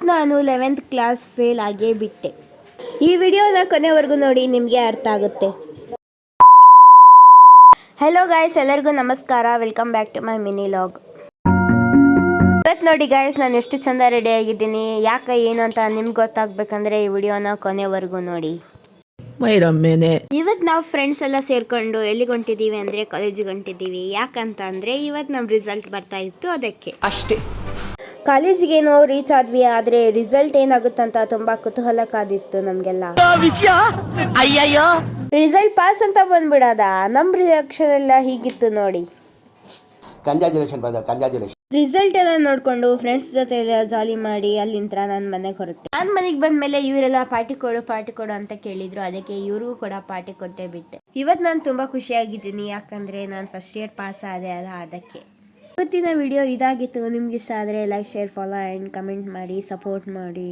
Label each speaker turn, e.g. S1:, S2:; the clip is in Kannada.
S1: ಇವತ್ತು ನಾನು 11th ಕ್ಲಾಸ್ ಫೇಲ್ ಆಗೇ ಬಿಟ್ಟೆ. ಈ ವಿಡಿಯೋನ ಕೊನೆವರೆಗೂ ನೋಡಿ, ನಿಮಗೆ ಅರ್ಥ ಆಗುತ್ತೆ. ಹಲೋ ಗಾಯ್ಸ್, ಎಲ್ಲರಿಗೂ ನಮಸ್ಕಾರ. Welcome back to my mini vlog. ಇವತ್ತು ನೋಡಿ ಗಾಯ್ಸ್, ನಾನು ಎಷ್ಟು ಚಂದ ರೆಡಿ ಆಗಿದ್ದೀನಿ. ಯಾಕೆ ಏನು ಅಂತ ನಿಮ್ಗೆ ಗೊತ್ತಾಗಬೇಕಂದ್ರೆ ಈ ವಿಡಿಯೋನ ಕೊನೆವರೆಗೂ ನೋಡಿ. ಇವತ್ತು ನಾವು ಫ್ರೆಂಡ್ಸ್ ಎಲ್ಲ ಸೇರ್ಕೊಂಡು ಎಲ್ಲಿಗೆ ಹೊಂಟಿದ್ದೀವಿ ಅಂದರೆ ಕಾಲೇಜಿಗೆ ಹೊಂಟಿದ್ದೀವಿ. ಯಾಕಂತ ಅಂದರೆ ಇವತ್ತು ನಮ್ಮ ರಿಸಲ್ಟ್ ಬರ್ತಾ ಇತ್ತು, ಅದಕ್ಕೆ ಅಷ್ಟೇ. ಕಾಲೇಜಿಗೇನೋ ರೀಚ್ ಆದ್ವಿ, ಆದರೆ ರಿಸಲ್ಟ್ ಏನಾಗುತ್ತಂತ ತುಂಬಾ ಕುತೂಹಲ ಕಾದಿತ್ತು ನಮಗೆಲ್ಲ. ರಿಸಲ್ಟ್ ಪಾಸ್ ಅಂತ ಬಂದ್ಬಿಡದ. ನಮ್ಮ ರಿಯಾಕ್ಷನ್ ಎಲ್ಲ ಹೀಗಿತ್ತು ನೋಡಿ. ರಿಸಲ್ಟ್ ಎಲ್ಲ ನೋಡ್ಕೊಂಡು ಫ್ರೆಂಡ್ಸ್ ಜೊತೆ ಎಲ್ಲ ಜಾಲಿ ಮಾಡಿ ಅಲ್ಲಿಂದ ನಾನು ಮನೆಗೆ ಹೊರಟೆ. ನಾನು ಮನೆಗೆ ಬಂದ್ಮೇಲೆ ಇವರೆಲ್ಲ ಪಾರ್ಟಿ ಕೊಡು ಅಂತ ಕೇಳಿದ್ರು. ಅದಕ್ಕೆ ಇವ್ರಿಗೂ ಕೂಡ ಪಾರ್ಟಿ ಕೊಟ್ಟೆ ಬಿಟ್ಟೆ. ಇವತ್ತು ನಾನು ತುಂಬಾ ಖುಷಿಯಾಗಿದ್ದೀನಿ, ಯಾಕಂದ್ರೆ ನಾನು ಫಸ್ಟ್ ಇಯರ್ ಪಾಸ್ ಆದೆ ಅಲ್ಲ, ಅದಕ್ಕೆ. ಇವತ್ತಿನ ವಿಡಿಯೋ ಇದಾಗಿತ್ತು. ನಿಮ್ಗೆ ಇಷ್ಟ ಆದರೆ like, share, follow and comment ಮಾಡಿ, ಸಪೋರ್ಟ್ ಮಾಡಿ.